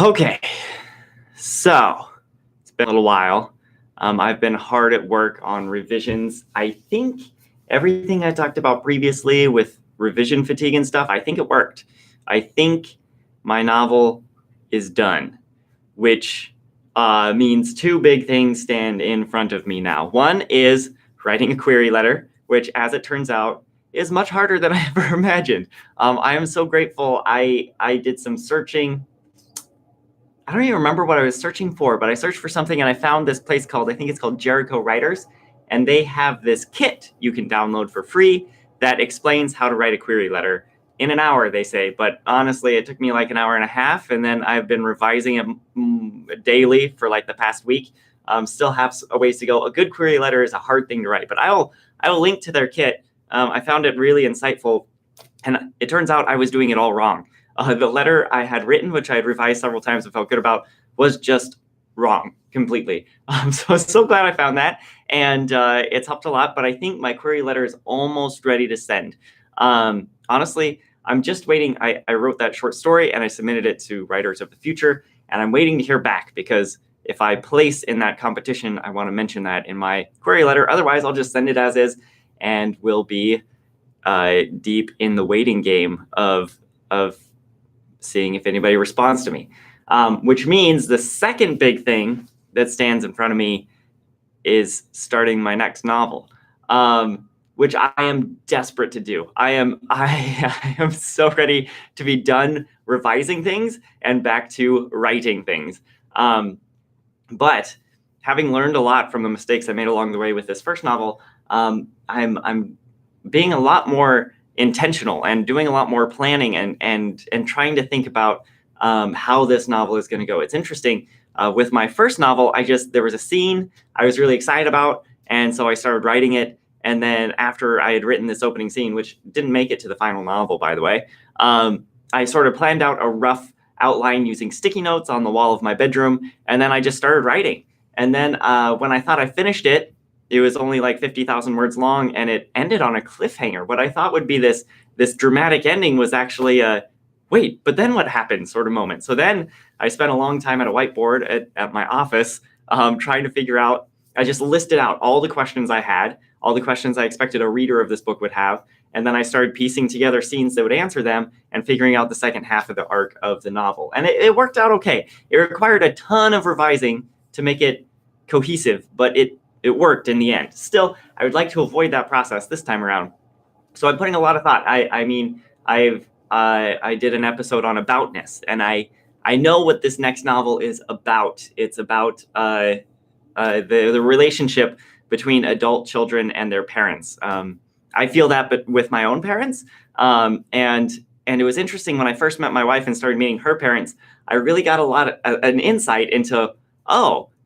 Okay, so it's been a little while. I've been hard at work on revisions. I think everything I talked about previously with revision fatigue and stuff, I think it worked. I think my novel is done, which means two big things stand in front of me now. One is writing a query letter, which, as it turns out, is much harder than I ever imagined. I am so grateful. I did some searching. I don't even remember what I was searching for, but I searched for something and I found this place called, I think it's called Jericho Writers. And they have this kit you can download for free that explains how to write a query letter in an hour, they say. But honestly, it took me like an hour and a half. And then I've been revising it daily for like the past week. Still have a ways to go. A good query letter is a hard thing to write, but I will link to their kit. I found it really insightful. And it turns out I was doing it all wrong. The letter I had written, which I had revised several times and felt good about, was just wrong completely. So I was so glad I found that. And it's helped a lot. But I think my query letter is almost ready to send. Honestly, I'm just waiting. I wrote that short story and I submitted it to Writers of the Future. And I'm waiting to hear back because if I place in that competition, I want to mention that in my query letter. Otherwise, I'll just send it as is and we'll be deep in the waiting game of seeing if anybody responds to me, which means the second big thing that stands in front of me is starting my next novel, which I am desperate to do. I am so ready to be done revising things and back to writing things. But having learned a lot from the mistakes I made along the way with this first novel, I'm being a lot more intentional and doing a lot more planning and trying to think about how this novel is going to go. It's interesting. With my first novel, there was a scene I was really excited about, and so I started writing it. And then after I had written this opening scene, which didn't make it to the final novel, by the way, I sort of planned out a rough outline using sticky notes on the wall of my bedroom, and then I just started writing. And then when I thought I finished it, it was only like 50,000 words long, and it ended on a cliffhanger. What I thought would be this dramatic ending was actually a wait, but then what happened sort of moment. So then I spent a long time at a whiteboard at my office trying to figure out. I just listed out all the questions I had, all the questions I expected a reader of this book would have, and then I started piecing together scenes that would answer them and figuring out the second half of the arc of the novel. And it worked out okay. It required a ton of revising to make it cohesive, but it worked in the end. Still, I would like to avoid that process this time around. So I'm putting a lot of thought. I did an episode on aboutness, and I know what this next novel is about. It's about the relationship between adult children and their parents. I feel that, but with my own parents. And it was interesting when I first met my wife and started meeting her parents. I really got an insight into,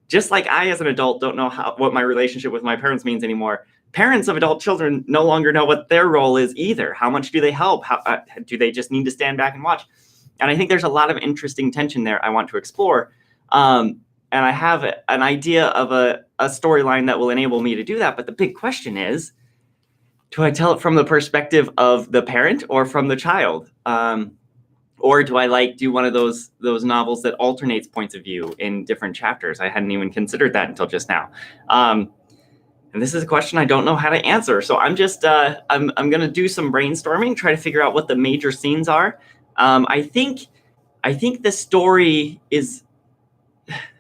just like I, as an adult, don't know what my relationship with my parents means anymore. Parents of adult children no longer know what their role is either. How much do they help? How do they just need to stand back and watch? And I think there's a lot of interesting tension there I want to explore. And I have an idea of a storyline that will enable me to do that. But the big question is, do I tell it from the perspective of the parent or from the child? Or do I do one of those novels that alternates points of view in different chapters? I hadn't even considered that until just now. And this is a question I don't know how to answer. So I'm just, I'm going to do some brainstorming, try to figure out what the major scenes are. I think the story is,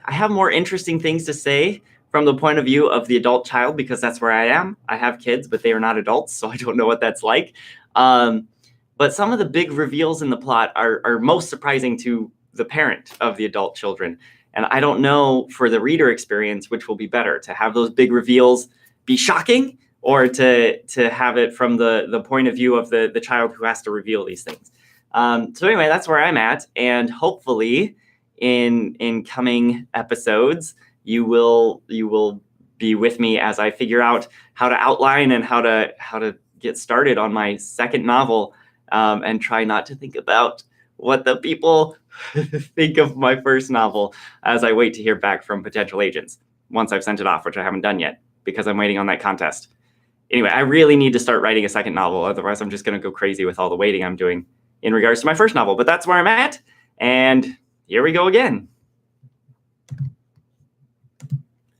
I have more interesting things to say from the point of view of the adult child, because that's where I am. I have kids, but they are not adults, so I don't know what that's like. But some of the big reveals in the plot are most surprising to the parent of the adult children. And I don't know for the reader experience, which will be better, to have those big reveals be shocking or to have it from the point of view of the child who has to reveal these things. So anyway, that's where I'm at. And hopefully in coming episodes, you will be with me as I figure out how to outline and how to get started on my second novel, and try not to think about what the people think of my first novel as I wait to hear back from potential agents once I've sent it off, which I haven't done yet because I'm waiting on that contest. Anyway, I really need to start writing a second novel. Otherwise, I'm just going to go crazy with all the waiting I'm doing in regards to my first novel. But that's where I'm at. And here we go again.